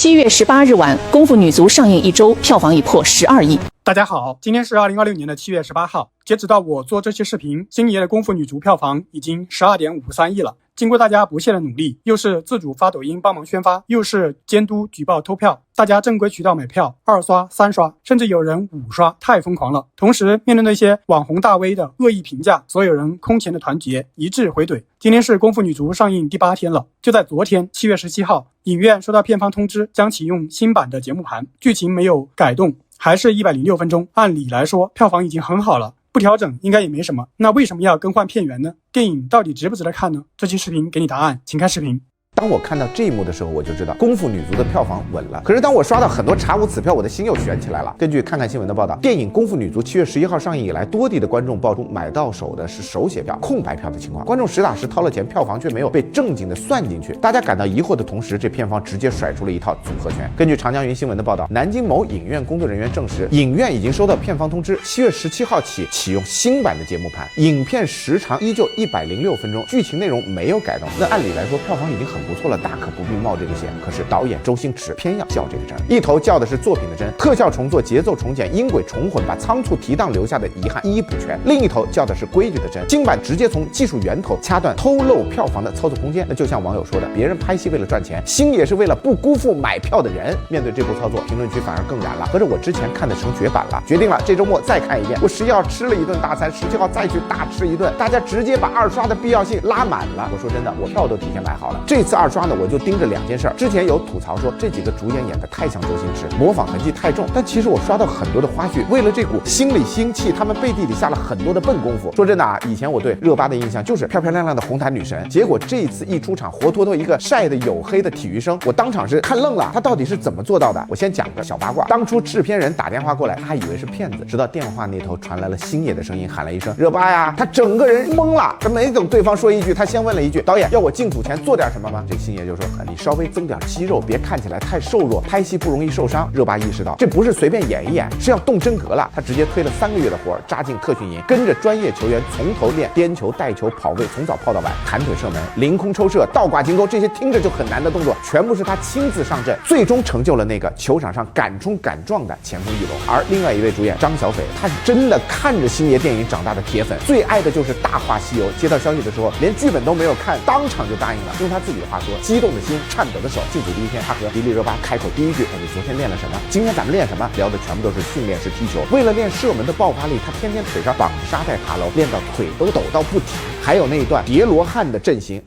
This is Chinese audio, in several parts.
7月18日晚，《功夫女足》上映1周，票房已破12亿。大家好，今天是2026年的7月18号，截止到我做这期视频，星爷的《功夫女足》票房已经12.53亿了。经过大家不懈的努力，又是自主发抖音帮忙宣发，又是监督举报偷票，大家正规渠道买票2刷3刷，甚至有人5刷，太疯狂了。同时面对那些网红大 V 的恶意评价，所有人空前的团结，一致回怼。今天是《功夫女足》上映第8天了，就在昨天7月17号，影院收到片方通知，将启用新版的节目盘，剧情没有改动，还是106分钟。按理来说，票房已经很好了，不调整应该也没什么，那为什么要更换片源呢？电影到底值不值得看呢？这期视频给你答案，请看视频。当我看到这一幕的时候，我就知道《功夫女足》的票房稳了。可是当我刷到很多查无此票，我的心又悬起来了。根据看看新闻的报道，电影《功夫女足》7月11号上映以来，多地的观众爆出买到手的是手写票、空白票的情况。观众实打实掏了钱，票房却没有被正经的算进去。大家感到疑惑的同时，这片方直接甩出了一套组合拳。根据长江云新闻的报道，南京某影院工作人员证实，影院已经收到片方通知，7月17号起启用新版的节目盘，影片时长依旧106分钟，剧情内容没有改动。那按理来说，票房已经很不错了，大可不必冒这个险。可是导演周星驰偏要较这个真，一头较的是作品的真，特效重做、节奏重剪、音轨重混，把仓促提档留下的遗憾一一补全；另一头较的是规矩的真，新版直接从技术源头掐断偷漏票房的操作空间。那就像网友说的，别人拍戏为了赚钱，星爷是为了不辜负买票的人。面对这波操作，评论区反而更燃了，合着我之前看的成绝版了，决定了这周末再看一遍。我11号吃了一顿大餐，17号再去大吃一顿，大家直接把二刷的必要性拉满了。我说真的，我票都提前买好了。这次二刷呢，我就盯着2件事。之前有吐槽说这几个主演演得太像周星驰，模仿痕迹太重，但其实我刷到很多的花絮，为了这股心理腥气，他们背地里下了很多的笨功夫。说真的啊，以前我对热巴的印象就是漂漂亮亮的红毯女神，结果这一次一出场，活脱脱一个晒得黝黑的体育生，我当场是看愣了，他到底是怎么做到的？我先讲个小八卦，当初制片人打电话过来，他还以为是骗子，直到电话那头传来了星爷的声音，喊了一声热巴呀，他整个人懵了，他没等对方说一句，他先问了一句，导演要我进组前做点什么吗？这星爷就说，你稍微增点肌肉，别看起来太瘦弱，拍戏不容易受伤。热巴意识到这不是随便演一演，是要动真格了。他直接推了3个月的活，扎进特训营，跟着专业球员从头练颠球、带球、跑位，从早泡到晚，弹腿射门、凌空抽射、倒挂金钩，这些听着就很难的动作，全部是他亲自上阵，最终成就了那个球场上敢冲敢撞的前锋翼龙。而另外一位主演张小斐，他是真的看着星爷电影长大的铁粉，最爱的就是《大话西游》。接到消息的时候，连剧本都没有看，当场就答应了。用他自己的话说，激动的心，颤抖的手。进组第1天，他和迪丽热巴开口第一句，你昨天练了什么？今天咱们练什么？聊的全部都是训练时踢球。为了练射门的爆发力，他天天腿上绑着沙袋爬楼，练到腿都抖到不停。还有那一段叠罗汉的阵型。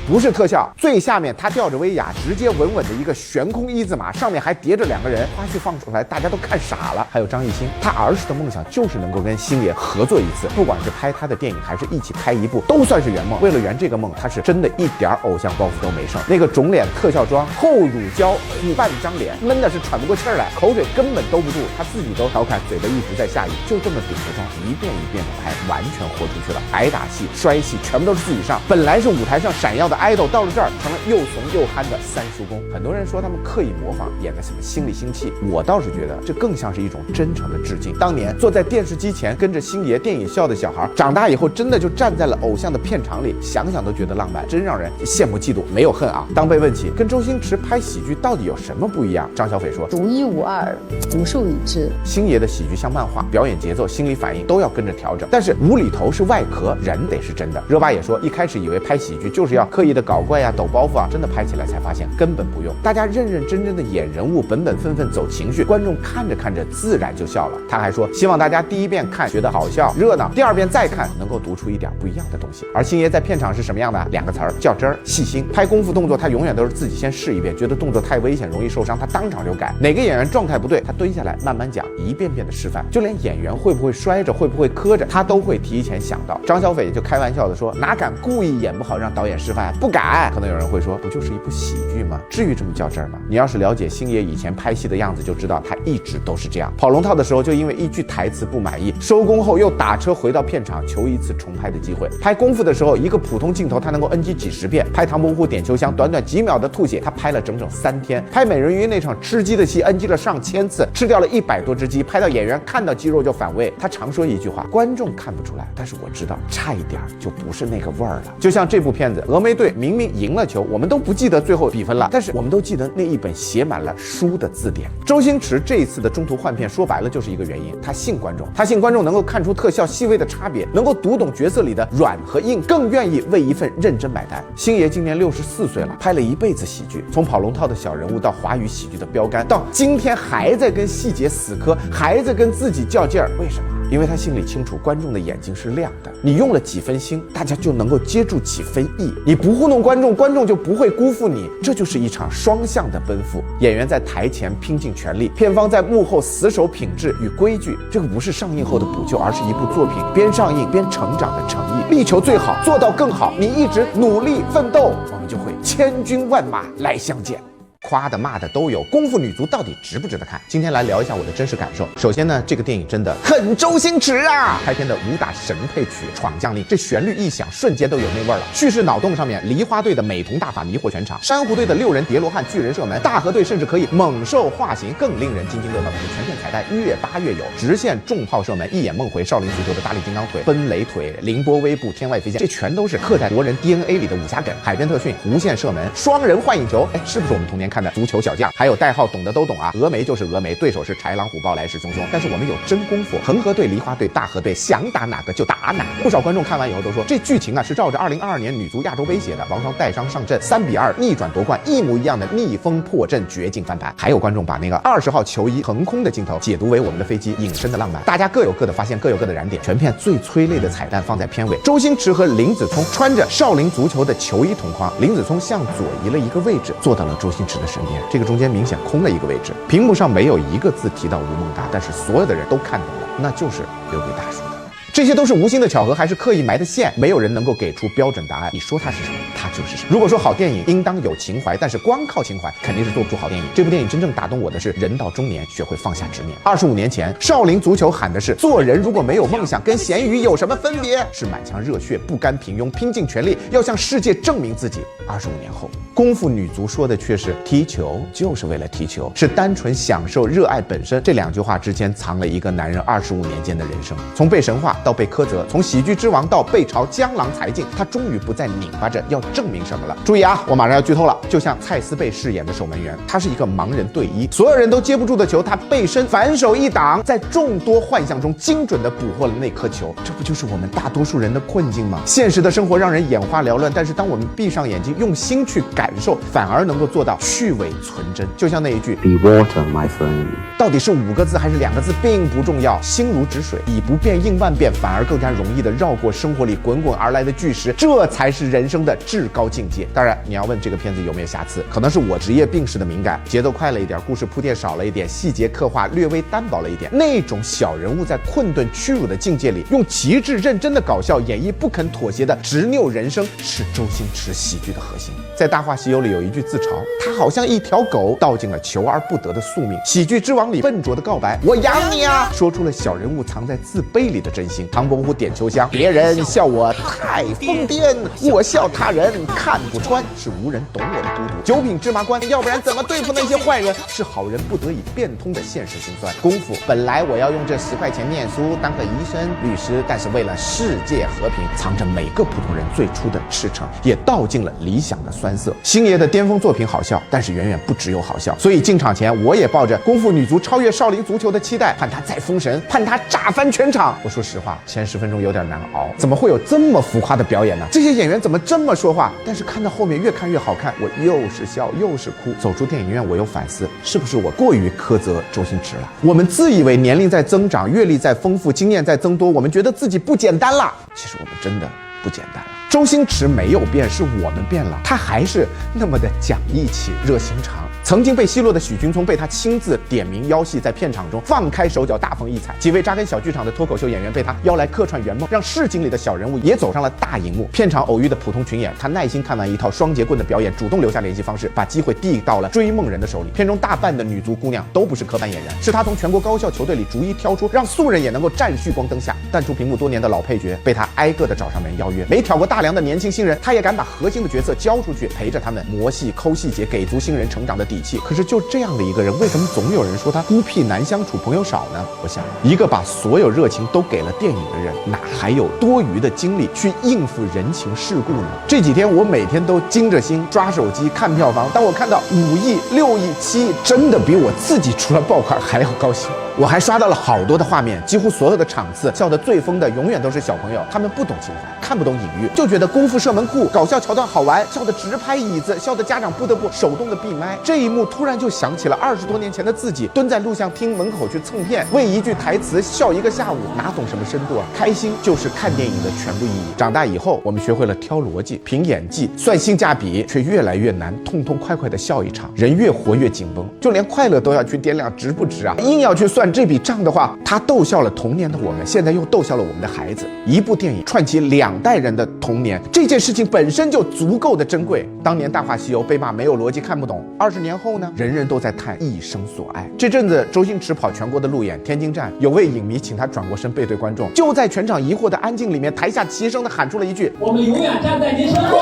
不是特效，最下面他吊着威亚，直接稳稳的一个悬空一字马，上面还叠着2个人，花絮放出来，大家都看傻了。还有张艺兴，他儿时的梦想就是能够跟星爷合作一次，不管是拍他的电影还是一起拍一部，都算是圆梦。为了圆这个梦，他是真的一点偶像包袱都没剩。那个肿脸特效妆、厚乳胶虎半张脸，闷的是喘不过气来，口水根本兜不住，他自己都调侃嘴巴一直在下雨，就这么顶着妆一遍一遍的拍，完全豁出去了。挨打戏、摔戏全部都是自己上，本来是舞台上闪耀的爱豆，到了这儿成了又怂又憨的三叔公。很多人说他们刻意模仿，演的什么心理腥气，我倒是觉得这更像是一种真诚的致敬。当年坐在电视机前跟着星爷电影笑的小孩，长大以后真的就站在了偶像的片场里，想想都觉得浪漫，真让人羡慕嫉妒，没有恨啊。当被问起跟周星驰拍喜剧到底有什么不一样，张小斐说，独一无二，独树一帜。星爷的喜剧像漫画，表演节奏、心理反应都要跟着调整，但是无厘头是外壳，人得是真的。热巴也说，一开始以为拍喜剧就是要刻意的搞怪呀、抖包袱啊，真的拍起来才发现根本不用，大家认认真真的演人物，本本分分走情绪，观众看着看着自然就笑了。他还说，希望大家第1遍看觉得好笑热闹，第2遍再看能够读出一点不一样的东西。而星爷在片场是什么样的？2个词儿，较真儿、细心。拍功夫动作他永远都是自己先试一遍，觉得动作太危险容易受伤，他当场就改。哪个演员状态不对，他蹲下来慢慢讲，一遍遍的示范。就连演员会不会摔着会不会磕着，他都会提前想到。张小斐就开玩笑的说，哪敢故意演不好让导演示范？不敢。可能有人会说，不就是一部喜剧吗？至于这么较真儿吗？你要是了解星爷以前拍戏的样子，就知道他一直都是这样。跑龙套的时候就因为一句台词不满意，收工后又打车回到片场求一次重拍的机会。拍功夫的时候，一个普通镜头他能够 NG 几10遍。拍唐伯虎点秋香，短短几秒的吐血，他拍了整整3天。拍美人鱼那场吃鸡的戏 NG 了上千次，吃掉了100多只鸡，拍到演员看到鸡肉就反胃。他常说一句话，观众看不出来，但是我知道差一点就不是那个味儿了。就像这部片子峨眉队队明明赢了球，我们都不记得最后比分了，但是我们都记得那一本写满了输的字典。周星驰这一次的中途换片，说白了就是一个原因，他信观众，他信观众能够看出特效细微的差别，能够读懂角色里的软和硬，更愿意为一份认真买单。星爷今年64岁了，拍了一辈子喜剧，从跑龙套的小人物到华语喜剧的标杆，到今天还在跟细节死磕，还在跟自己较劲儿，为什么？因为他心里清楚，观众的眼睛是亮的，你用了几分心，大家就能够接住几分意。你不糊弄观众，观众就不会辜负你。这就是一场双向的奔赴。演员在台前拼尽全力，片方在幕后死守品质与规矩。这个不是上映后的补救，而是一部作品边上映边成长的诚意。力求最好，做到更好。你一直努力奋斗，我们就会千军万马来相见。夸的骂的都有，功夫女足到底值不值得看？今天来聊一下我的真实感受。首先呢，这个电影真的很周星驰啊！开篇的武打神配曲《闯将令》，这旋律一响，瞬间都有那味儿了。叙事脑洞上面，梨花队的美瞳大法迷惑全场，珊瑚队的6人叠罗汉巨人射门，大河队甚至可以猛兽化形，更令人津津乐道的是全片彩蛋越扒越有，直线重炮射门，一眼梦回，少林足球的大力金刚腿，奔雷腿，凌波微步，天外飞剑，这全都是刻在国人 DNA 里的武侠梗。海边特训，弧线射门，双人幻影球，是不是我们童年看的足球小将？还有代号懂的都懂啊，峨眉就是峨眉，对手是豺狼虎豹来势汹汹，但是我们有真功夫，恒河队、梨花队、大河队想打哪个就打哪个。不少观众看完以后都说，这剧情啊是照着2022年女足亚洲杯写的，王霜带伤上阵，3比2逆转夺冠，一模一样的逆风破阵，绝境翻盘。还有观众把那个20号球衣腾空的镜头解读为我们的飞机隐身的浪漫，大家各有各的发现，各有各的燃点。全片最催泪的彩蛋放在片尾，周星驰和林子聪穿着少林足球的球衣同框，林子聪向左移了一个位置，坐到了周星驰的身边，这个中间明显空了一个位置。屏幕上没有一个字提到吴孟达，但是所有的人都看懂了，那就是留给大叔的。这些都是无心的巧合，还是刻意埋的线？没有人能够给出标准答案。你说它是什么，它就是什么。如果说好电影应当有情怀，但是光靠情怀肯定是做不出好电影。这部电影真正打动我的是人到中年学会放下执念。25年前，少林足球喊的是做人如果没有梦想，跟咸鱼有什么分别？是满腔热血，不甘平庸，拼尽全力，要向世界证明自己。25年后，功夫女足说的却是踢球就是为了踢球，是单纯享受热爱本身。这2句话之间藏了一个男人25年间的人生，从被神化到被苛责，从喜剧之王到被朝江郎才尽，他终于不再拧巴着要证明什么了。注意啊，我马上要剧透了。就像蔡思贝饰演的守门员，他是一个盲人队医，所有人都接不住的球，他背身反手一挡，在众多幻象中精准地捕获了那颗球。这不就是我们大多数人的困境吗？现实的生活让人眼花缭乱，但是当我们闭上眼睛，用心去感受，反而能够做到去伪存真。就像那一句 Be water, my friend。 到底是5个字还是2个字并不重要，心如止水，以不变应万变，反而更加容易的绕过生活里滚滚而来的巨石，这才是人生的至高境界。当然，你要问这个片子有没有瑕疵，可能是我职业病式的敏感，节奏快了一点，故事铺垫少了一点，细节刻画略微单薄了一点。那种小人物在困顿屈辱的境界里，用极致认真的搞笑演绎不肯妥协的执拗人生，是周星驰喜剧的核心。在《大话西游》里有一句自嘲，他好像一条狗，道尽了求而不得的宿命。喜剧之王里笨拙的告白，我养你啊，说出了小人物藏在自卑里的真心。唐伯虎点秋香，别人笑我太疯癫，我笑他人看不穿，是无人懂我的孤独。九品芝麻官，要不然怎么对付那些坏人？是好人不得已变通的现实心酸。功夫，本来我要用这10块钱念书，当个医生、律师，但是为了世界和平，藏着每个普通人最初的赤诚，也道尽了理想的酸涩。星爷的巅峰作品好笑，但是远远不只有好笑。所以进场前，我也抱着功夫女足超越少林足球的期待，盼他再封神，盼他炸翻全场。我说实话，前10分钟有点难熬，怎么会有这么浮夸的表演呢？这些演员怎么这么说话？但是看到后面越看越好看，我又是笑又是哭。走出电影院，我又反思，是不是我过于苛责周星驰了？我们自以为年龄在增长，阅历在丰富，经验在增多，我们觉得自己不简单了。其实我们真的不简单了。周星驰没有变，是我们变了，他还是那么的讲义气、热心肠。曾经被奚落的许君聪被他亲自点名邀戏，在片场中放开手脚，大放异彩。几位扎根小剧场的脱口秀演员被他邀来客串圆梦，让市井里的小人物也走上了大荧幕。片场偶遇的普通群演，他耐心看完一套双截棍的表演，主动留下联系方式，把机会递到了追梦人的手里。片中大半的女足姑娘都不是科班演员，是他从全国高校球队里逐一挑出，让素人也能够占旭光灯下。淡出屏幕多年的老配角被他挨个的找上门邀约，没挑过大梁的年轻新人，他也敢把核心的角色交出去，陪着他们磨戏抠细节，给足新人成长的底底气。可是就这样的一个人，为什么总有人说他孤僻难相处，朋友少呢？我想，一个把所有热情都给了电影的人，哪还有多余的精力去应付人情世故呢？这几天我每天都精着心抓手机看票房，当我看到5亿、6亿、7亿，真的比我自己出来爆款还要高兴。我还刷到了好多的画面，几乎所有的场次笑得最疯的永远都是小朋友，他们不懂情怀，看不懂隐喻，就觉得功夫射门酷，搞笑桥段好玩，笑得直拍椅子，笑得家长不得不手动的闭麦。这一幕突然就想起了20多年前的自己，蹲在录像厅门口去蹭片，为一句台词笑一个下午，哪懂什么深度啊？开心就是看电影的全部意义。长大以后，我们学会了挑逻辑、凭演技、算性价比，却越来越难痛痛快快的笑一场。人越活越紧绷，就连快乐都要去掂量值不值啊！硬要去算这笔账的话，他逗笑了童年的我们，现在又逗笑了我们的孩子。一部电影串起2代人的童年，这件事情本身就足够的珍贵。当年《大话西游》被骂没有逻辑看不懂，20年后呢，人人都在叹一生所爱。这阵子周星驰跑全国的路演，天津站有位影迷请他转过身背对观众，就在全场疑惑的安静里面，台下齐声的喊出了一句：“我们永远站在您身后。”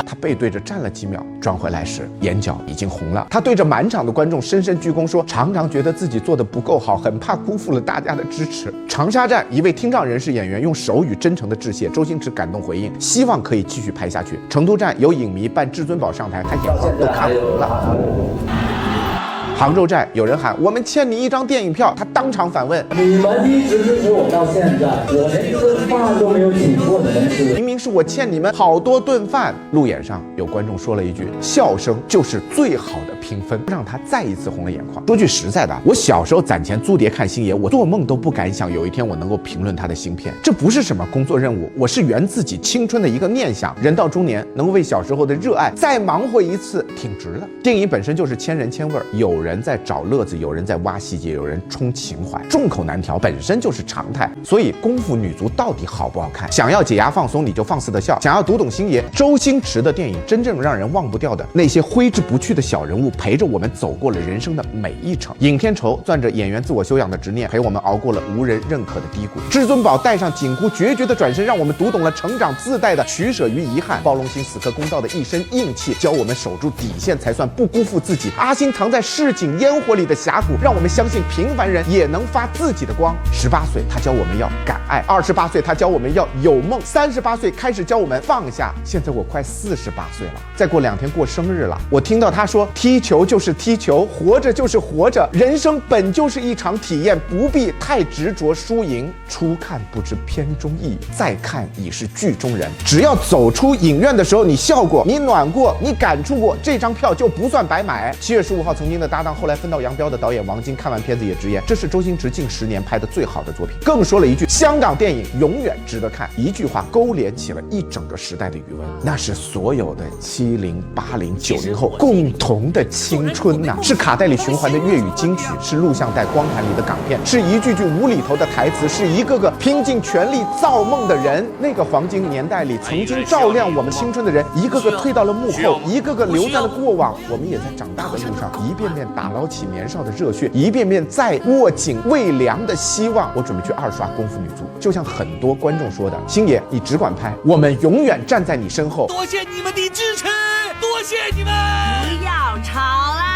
他背对着站了几秒，转回来时眼角已经红了。他对着满场的观众深深鞠躬说：“常常觉得自己做的不够好，很怕辜负了大家的支持。”长沙站一位听障人士演员用手语真诚的致谢，周星驰感动回应，希望可以继续拍下去。成都站有影迷扮至尊宝上台，他眼眶都看红了。杭州站有人喊：“我们欠你1张电影票。”他当场反问：“你们一直支持我到现在，我连一顿饭都没有请过你们吃，明明是我欠你们好多顿饭。”路演上有观众说了一句：“笑声就是最好的评分”，让他再一次红了眼眶。说句实在的，我小时候攒钱租碟看星爷，我做梦都不敢想有一天我能够评论他的新片。这不是什么工作任务，我是圆自己青春的一个念想。人到中年，能够为小时候的热爱再忙活一次，挺值的。电影本身就是千人千味，有人在找乐子，有人在挖细节，有人冲情怀，众口难调本身就是常态。所以功夫女足到底好不好看？想要解压放松，你就放肆的笑；想要读懂星爷周星驰的电影，真正让人忘不掉的那些挥之不去的小人物，陪着我们走过了人生的每一程。影片酬攥着演员自我修养的执念，陪我们熬过了无人认可的低谷。至尊宝带上紧箍决绝的转身，让我们读懂了成长自带的取舍与遗憾。包龙星死磕公道的一身硬气，教我们守住底线才算不辜负自己。阿星藏在市井烟火里的峡谷，让我们相信平凡人也能发自己的光。18岁他教我们要敢爱，28岁他教我们要有梦，38岁开始教我们放下。现在我快48岁了，再过2天过生日了。我听到他说，踢球就是踢球，活着就是活着，人生本就是一场体验，不必太执着输赢。初看不知片中意，再看已是剧中人。只要走出影院的时候你笑过，你暖过，你感触过，这张票就不算白买。7月15号曾经的搭档，后来分道扬镳的导演王晶看完片子也直言，这是周星驰近10年拍的最好的作品。更说了一句，香港电影永远值得看。一句话勾连起了一整个时代的余温，那是所有的70、80、90后共同的青春呐，是卡带里循环的粤语金曲，是录像带光盘里的港片，是一句句无厘头的台词，是一个个拼尽全力造梦的人。那个黄金年代里曾经照亮我们青春的人，一个个退到了幕后，一个个留在了过往。我们也在长大的路上，一遍遍打捞起年少的热血，一遍遍再握紧未凉的希望。我准备去2刷功夫女足，就像很多观众说的，星爷你只管拍，我们永远站在你身后。多谢你们的支持，多谢你们！不要吵了。